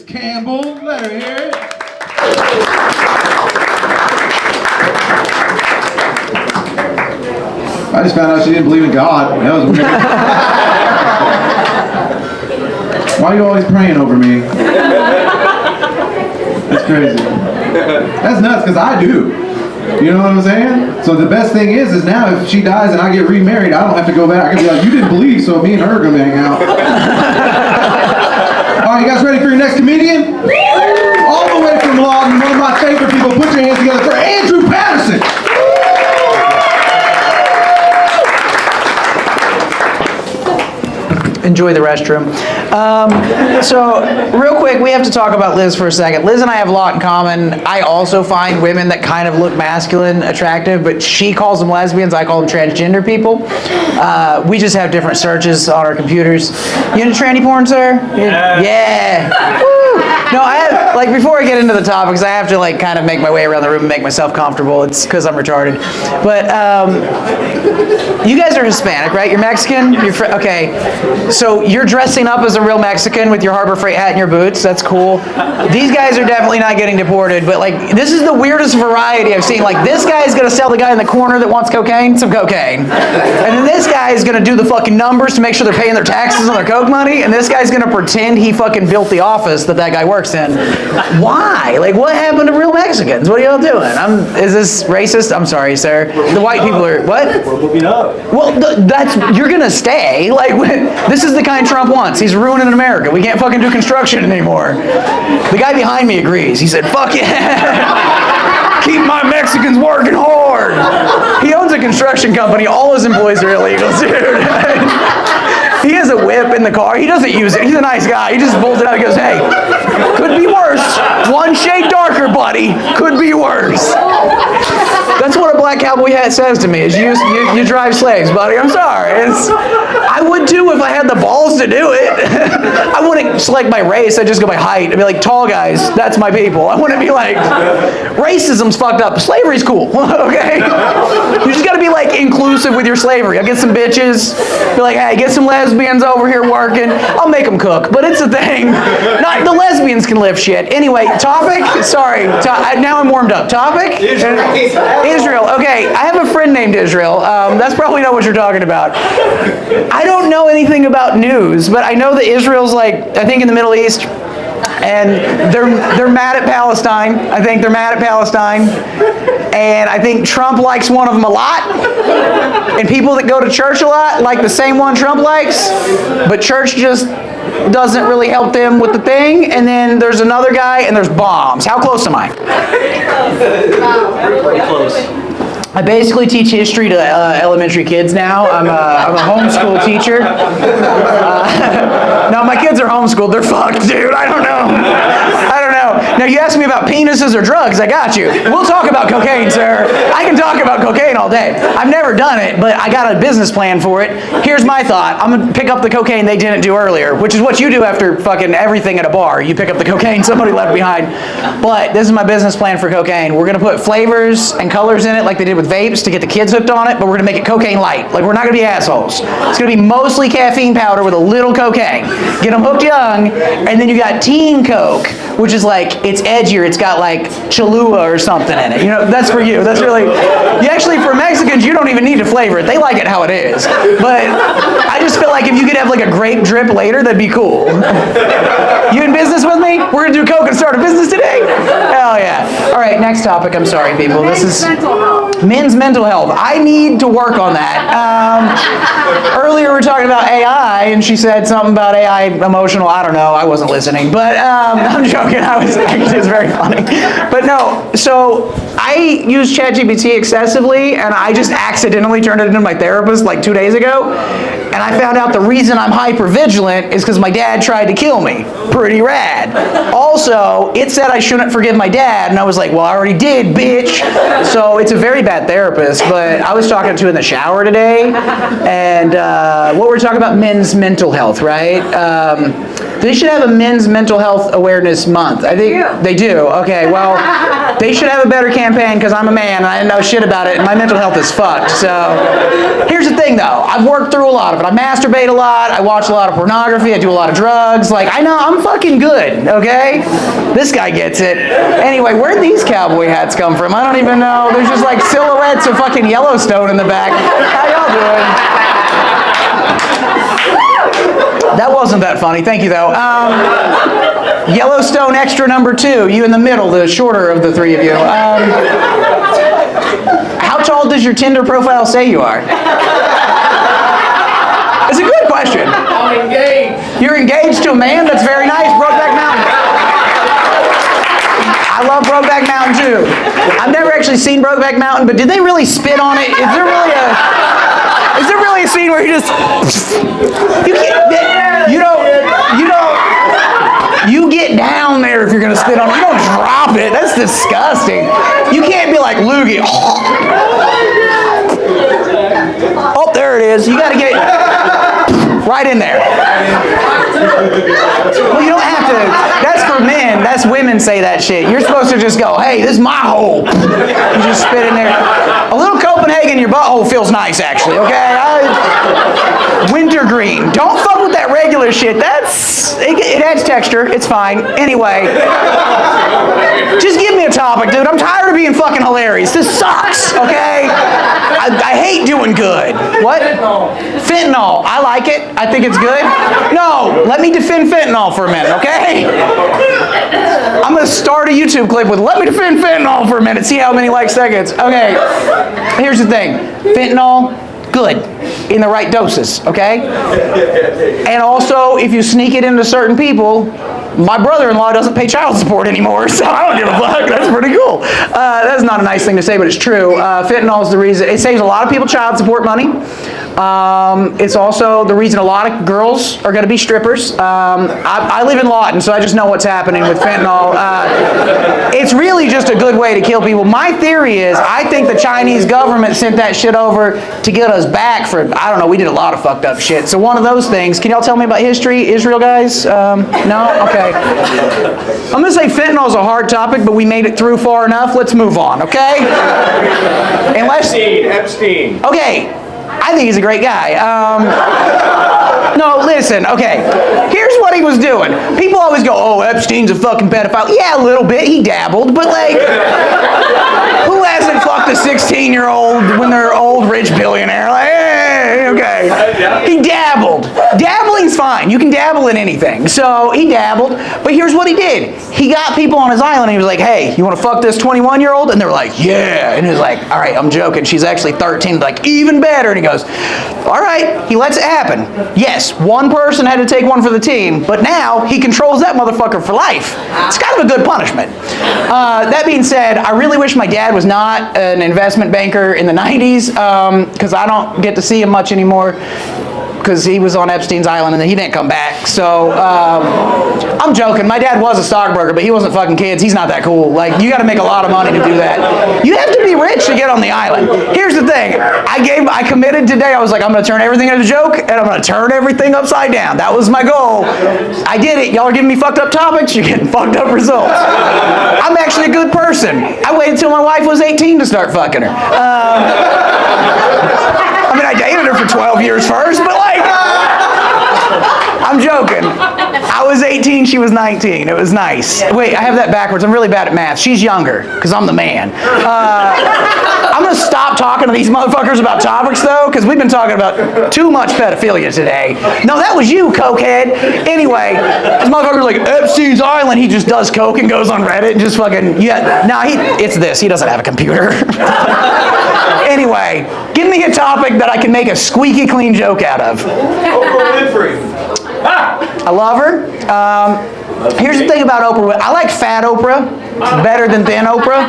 Campbell. Let her hear it. I just found out she didn't believe in God. That was weird. Why are you always praying over me? That's crazy. That's nuts, because I do. You know what I'm saying? So the best thing is now if she dies and I get remarried, I don't have to go back. I can be like, you didn't believe, so me and her are going to hang out. All right, you guys ready for your next comedian? All the way from Lawton, one of my favorite people. Put your hands together for Andrew Patterson. Enjoy the restroom. So, real quick, we have to talk about Liz for a second. Liz and I have a lot in common. I also find women that kind of look masculine attractive, but she calls them lesbians, I call them transgender people. We just have different searches on our computers. You into tranny porn, sir? Yeah. Woo. No, I have, like, before I get into the topics, I have to, like, kind of make my way around the room and make myself comfortable. It's because I'm retarded. But, you guys are Hispanic, right? You're Mexican? Okay. So you're dressing up as a real Mexican with your Harbor Freight hat and your boots. That's cool. These guys are definitely not getting deported, but like this is the weirdest variety I've seen. Like this guy is gonna sell the guy in the corner that wants cocaine some cocaine, and then this guy is gonna do the fucking numbers to make sure they're paying their taxes on their coke money, and this guy's gonna pretend he fucking built the office that guy works in. Why? Like what happened to real Mexicans? What are y'all doing? Is this racist? I'm sorry, sir. The white people are what? We're moving up. Well, you're gonna stay. Like, this is the kind Trump wants. He's ruining America. We can't fucking do construction anymore. The guy behind me agrees. He said, fuck yeah. Keep my Mexicans working hard. He owns a construction company. All his employees are illegals, dude. He has a whip in the car. He doesn't use it. He's a nice guy. He just pulls it out and goes, hey, could be worse. One shade darker, buddy. Could be worse. That's what a black cowboy hat says to me, is you drive slaves, buddy. I'm sorry. I would too if I had the balls to do it. I wouldn't select my race. I'd just go by height. I'd be like, tall guys, that's my people. I wouldn't be like, racism's fucked up. Slavery's cool, okay? You just gotta be like inclusive with your slavery. I'll get some bitches, be like, hey, get some lesbians over here working. I'll make them cook, but it's a thing. Not the lesbians can lift shit. Anyway, topic? Sorry, now I'm warmed up. Topic? Israel. Okay, I have a friend named Israel. That's probably not what you're talking about. I don't know anything about news, but I know that Israel's like, I think in the Middle East, and they're mad at Palestine. I think they're mad at Palestine. And I think Trump likes one of them a lot. And people that go to church a lot like the same one Trump likes, but church just doesn't really help them with the thing. And then there's another guy and there's bombs. How close am I? Pretty close. I basically teach history to elementary kids now. I'm a homeschool teacher. No, my kids are homeschooled. They're fucked, dude. I don't know. Now, you asked me about penises or drugs. I got you. We'll talk about cocaine, sir. I can talk about cocaine all day. I've never done it, but I got a business plan for it. Here's my thought. I'm going to pick up the cocaine they didn't do earlier, which is what you do after fucking everything at a bar. You pick up the cocaine somebody left behind. But this is my business plan for cocaine. We're going to put flavors and colors in it like they did with vapes to get the kids hooked on it, but we're going to make it cocaine light. Like, we're not going to be assholes. It's going to be mostly caffeine powder with a little cocaine. Get them hooked young, and then you got teen coke, which is like, it's edgier. It's got like Cholula or something in it. You know, that's for you. That's really, you actually, for Mexicans, you don't even need to flavor it. They like it how it is. But I just feel like if you could have like a grape drip later, that'd be cool. You in business with me? We're going to do coke and start a business today? Hell yeah. All right, next topic. I'm sorry, people. This is men's mental health. I need to work on that. Earlier we were talking about AI, and she said something about AI emotional. I don't know. I wasn't listening. But I'm joking. It was very funny. But no, so I use ChatGPT excessively, and I just accidentally turned it into my therapist like 2 days ago. And I found out the reason I'm hypervigilant is because my dad tried to kill me. Pretty rad. Also, it said I shouldn't forgive my dad, and I was like, well, I already did, bitch. So it's a very bad therapist, but I was talking to in the shower today, and what we're talking about, men's mental health, right? They should have a men's mental health awareness month. I think they do. Okay, well, They should have a better campaign because I'm a man and I didn't know shit about it and my mental health is fucked. So here's the thing though. I've worked through a lot of it. I masturbate a lot. I watch a lot of pornography. I do a lot of drugs. Like, I know I'm fucking good, okay? This guy gets it. Anyway, where'd these cowboy hats come from? I don't even know. There's just like silhouettes of fucking Yellowstone in the back. How y'all doing? That wasn't that funny. Thank you, though. Yellowstone extra number 2. You in the middle, the shorter of the three of you. How tall does your Tinder profile say you are? It's a good question. I'm engaged. You're engaged to a man? That's very nice. Brokeback Mountain. I love Brokeback Mountain, too. I've never actually seen Brokeback Mountain, but did they really spit on it? Is there really a scene where you just... You get down there if you're going to spit on it. You don't drop it. That's disgusting. You can't be like loogie. Oh, there it is. You got to get right in there. Well, you don't have to. That's for men. That's women say that shit. You're supposed to just go, hey, this is my hole. You just spit in there. A little Copenhagen in your butthole feels nice, actually, okay? Wintergreen. Don't fuck with that regular shit. It adds texture. It's fine. Anyway. Just give me a topic, dude. I'm tired of being fucking hilarious. This sucks, okay? I hate doing good. What? Fentanyl. I like it. I think it's good. No, let me defend fentanyl for a minute, okay? I'm going to start a YouTube clip with, let me defend fentanyl for a minute. See how many likes that gets. Okay, here's the thing. Fentanyl, good. In the right doses, okay? And also, if you sneak it into certain people, my brother-in-law doesn't pay child support anymore, so I don't give a fuck. That's pretty cool. That's not a nice thing to say, but it's true. Fentanyl is the reason. It saves a lot of people child support money. It's also the reason a lot of girls are going to be strippers. I live in Lawton, so I just know what's happening with fentanyl. It's really just a good way to kill people. My theory is, I think the Chinese government sent that shit over to get us back for, I don't know, we did a lot of fucked up shit. So one of those things, can y'all tell me about history? Israel, guys? No? Okay. I'm going to say fentanyl is a hard topic, but we made it through far enough. Let's move on, okay? Epstein. Okay. I think he's a great guy. No, listen, okay. Here's what he was doing. People always go, oh, Epstein's a fucking pedophile. Yeah, a little bit. He dabbled, but like, who hasn't fucked a 16-year-old when they're old, rich billionaire? Like, hey, okay. He dabbled. Dabbling's fine. You can dabble in anything. So he dabbled, but here's what he did. He got people on his island and he was like, hey, you want to fuck this 21-year-old? And they were like, yeah. And he was like, all right, I'm joking. She's actually 13. Like, even better. And he goes, all right. He lets it happen. Yes, one person had to take one for the team, but now he controls that motherfucker for life. It's kind of a good punishment. That being said, I really wish my dad was not an investment banker in the 90s because I don't get to see him much anymore because he was on Epstein's island and then he didn't come back. So, I'm joking. My dad was a stockbroker, but he wasn't fucking kids. He's not that cool. Like, you got to make a lot of money to do that. You have to be rich to get on the island. Here's the thing. I committed today. I was like, I'm going to turn everything into a joke, and I'm going to turn everything upside down. That was my goal. I did it. Y'all are giving me fucked up topics. You're getting fucked up results. I'm actually a good person. I waited until my wife was 18 to start fucking her. I mean, I dated her for 12 years first, but like, I'm joking. I was 18, she was 19. It was nice. Wait, I have that backwards. I'm really bad at math. She's younger, because I'm the man. I'm going to stop talking to these motherfuckers about topics, though, because we've been talking about too much pedophilia today. No, that was you, cokehead. Anyway, this motherfucker's like, Epstein's Island, he just does coke and goes on Reddit and just fucking, yeah. No, it's this. He doesn't have a computer. Anyway, give me a topic that I can make a squeaky clean joke out of. Oprah Winfrey. I love her. Here's the thing about Oprah. I like fat Oprah better than thin Oprah.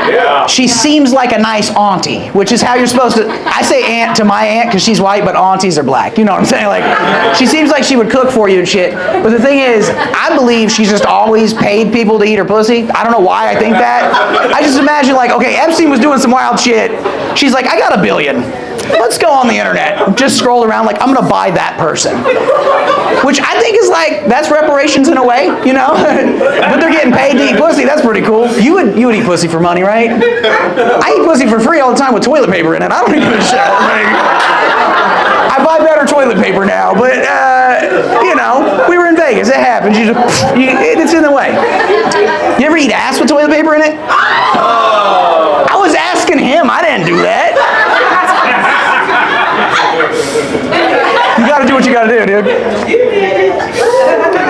Yeah. She seems like a nice auntie, which is how you're supposed to. I say aunt to my aunt because she's white, but aunties are black. You know what I'm saying? Like, she seems like she would cook for you and shit. But the thing is, I believe she's just always paid people to eat her pussy. I don't know why I think that. I just imagine like, okay, Epstein was doing some wild shit. She's like, I got $1 billion. Let's go on the internet. Just scroll around like, I'm gonna buy that person. Which I think is like, that's reparations in a way, you know? But they're getting paid to eat pussy, that's pretty cool. You would eat pussy for money, right? I eat pussy for free all the time with toilet paper in it. I don't even give a shit. I buy better toilet paper now, but you know, we were in Vegas. It happens. It's in the way. You ever eat ass with toilet paper in it? I was asking him. I didn't do that. You gotta do what you gotta do, dude.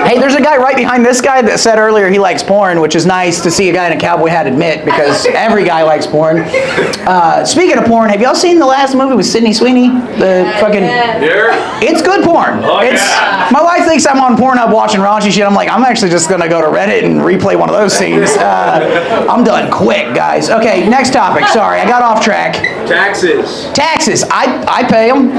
Hey, there's a guy right behind this guy that said earlier he likes porn, which is nice to see a guy in a cowboy hat admit, because every guy likes porn. Speaking of porn, have y'all seen the last movie with Sydney Sweeney? The fucking... Yeah. It's good porn. Oh, It's yeah. My wife thinks I'm on Pornhub watching raunchy shit. I'm like, I'm actually just gonna go to Reddit and replay one of those scenes. I'm done quick, guys. Okay, next topic. Sorry, I got off track. Taxes. Taxes. I pay them.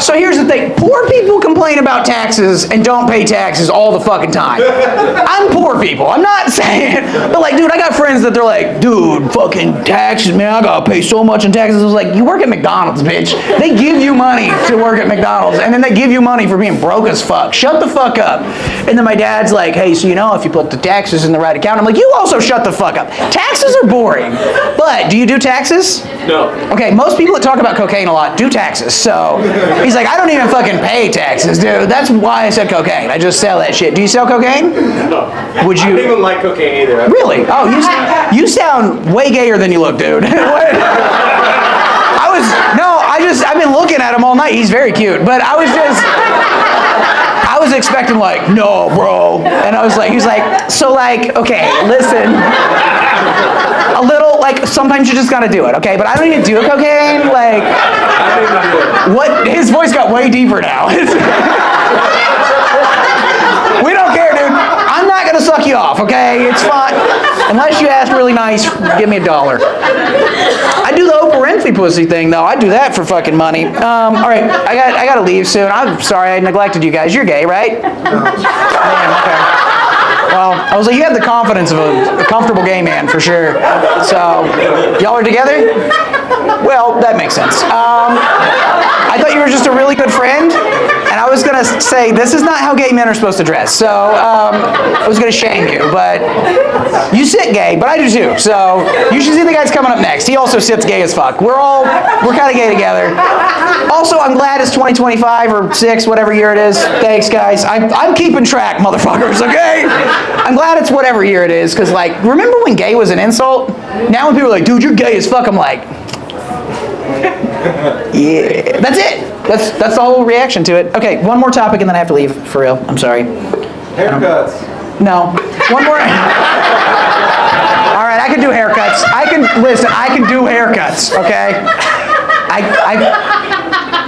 So here's the thing. Poor people complain about taxes and don't pay taxes all the fucking time. I'm poor people. I'm not saying, but like, dude, I got friends that they're like, dude, fucking taxes, man, I gotta pay so much in taxes. I was like, you work at McDonald's, bitch. They give you money to work at McDonald's, and then they give you money for being broke as fuck. Shut the fuck up. And then my dad's like, hey, so you know, if you put the taxes in the right account, I'm like, you also shut the fuck up. Taxes are boring. But do you do taxes? No. Okay, most people that talk about cocaine a lot do taxes. So he's like, I don't even fucking pay taxes, dude. That's why I said cocaine. I just sell that shit. Do you sell cocaine? No. Would you? I don't even like cocaine either. Really? Oh, you sound way gayer than you look, dude. I've been looking at him all night. He's very cute, but I was expecting like, no, bro. And I was like, he's like, so like, okay, listen. A little, like, sometimes you just gotta do it, okay? But I don't even do cocaine, like, I don't even do it. what? His voice got way deeper now. We don't care, dude. I'm not gonna suck you off, okay? It's fine. Unless you ask really nice, give me $1. I do the Oprah Winfrey pussy thing, though. I do that for fucking money. All right, I gotta leave soon. I'm sorry I neglected you guys. You're gay, right? Damn, okay. Well, I was like, you have the confidence of a comfortable gay man, for sure. So, y'all are together? Well, that makes sense. I thought you were just a really good friend, and I was gonna say, this is not how gay men are supposed to dress. So, I was gonna shame you, but you sit gay, but I do too. So, you should see the guy's coming up next. He also sits gay as fuck. We're kind of gay together. Also, I'm glad it's 2025 or 6, whatever year it is. Thanks, guys. I'm keeping track, motherfuckers, okay? I'm glad it's whatever year it is, because, like, remember when gay was an insult? Now when people are like, dude, you're gay as fuck, I'm like, yeah. That's it. That's the whole reaction to it. Okay, one more topic and then I have to leave, for real. I'm sorry. Haircuts. No. One more. All right, I can do haircuts. I can do haircuts, okay?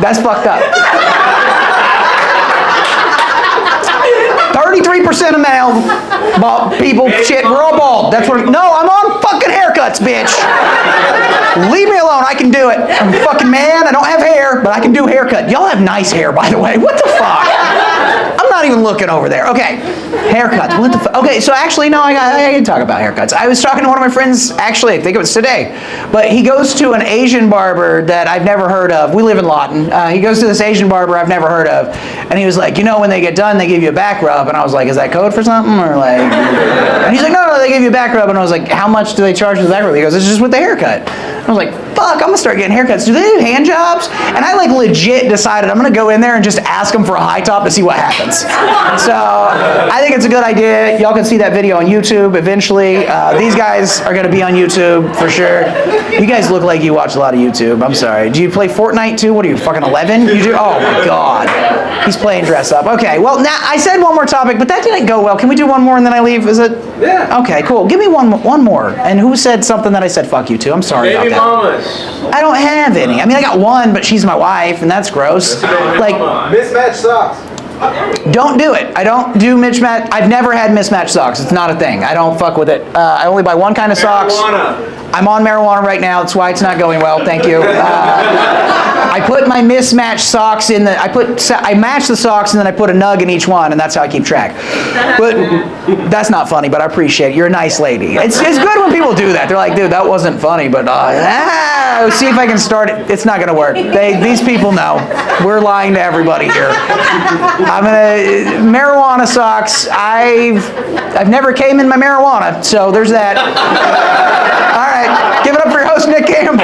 That's fucked up. 33% of male people, shit, we're all bald. That's what, no, I'm on fucking haircuts, bitch. Leave me alone, I can do it. I'm a fucking man, I don't have hair, but I can do haircut. Y'all have nice hair, by the way. What the fuck? I'm not even looking over there. Okay, haircuts, what the fuck? Okay, so actually, no, I can talk about haircuts. I was talking to one of my friends, actually, I think it was today, but he goes to an Asian barber that I've never heard of. We live in Lawton. He goes to this Asian barber I've never heard of, and he was like, you know, when they get done, they give you a back rub, and I was like, is that code for something, or like, and he's like, no, they give you a back rub, and I was like, how much do they charge for the back rub? He goes, it's just with the haircut. I was like, fuck, I'm gonna start getting haircuts. Do they do hand jobs? And I like legit decided I'm gonna go in there and just ask them for a high top to see what happens. So I think it's a good idea. Y'all can see that video on YouTube eventually. These guys are gonna be on YouTube for sure. You guys look like you watch a lot of YouTube. I'm sorry. Do you play Fortnite too? What are you, fucking 11? You do? Oh my God. He's playing dress up. Okay, well now I said one more topic, but that didn't go well. Can we do one more and then I leave? Is it? Yeah. Okay, cool. Give me one more. And who said something that I said fuck you to? I'm sorry about Baby that. mamas. I don't have any. I mean, I got one, but she's my wife, and that's gross. Like, Mismatched socks. don't do it. I don't do mismatch. I've never had mismatched socks. It's not a thing. I don't fuck with it. I only buy one kind of socks. Marijuana. I'm on marijuana right now. That's why it's not going well. Thank you. I put my mismatched socks in the. I match the socks and then I put a nug in each one, and that's how I keep track. But that's not funny. But I appreciate it. You're a nice lady. It's good when people do that. They're like, dude, that wasn't funny, but see if I can start it. It's not gonna work. These people know. We're lying to everybody here. Marijuana socks. I've never came in my marijuana, so there's that. All right, give it up for your host, Nick Campbell.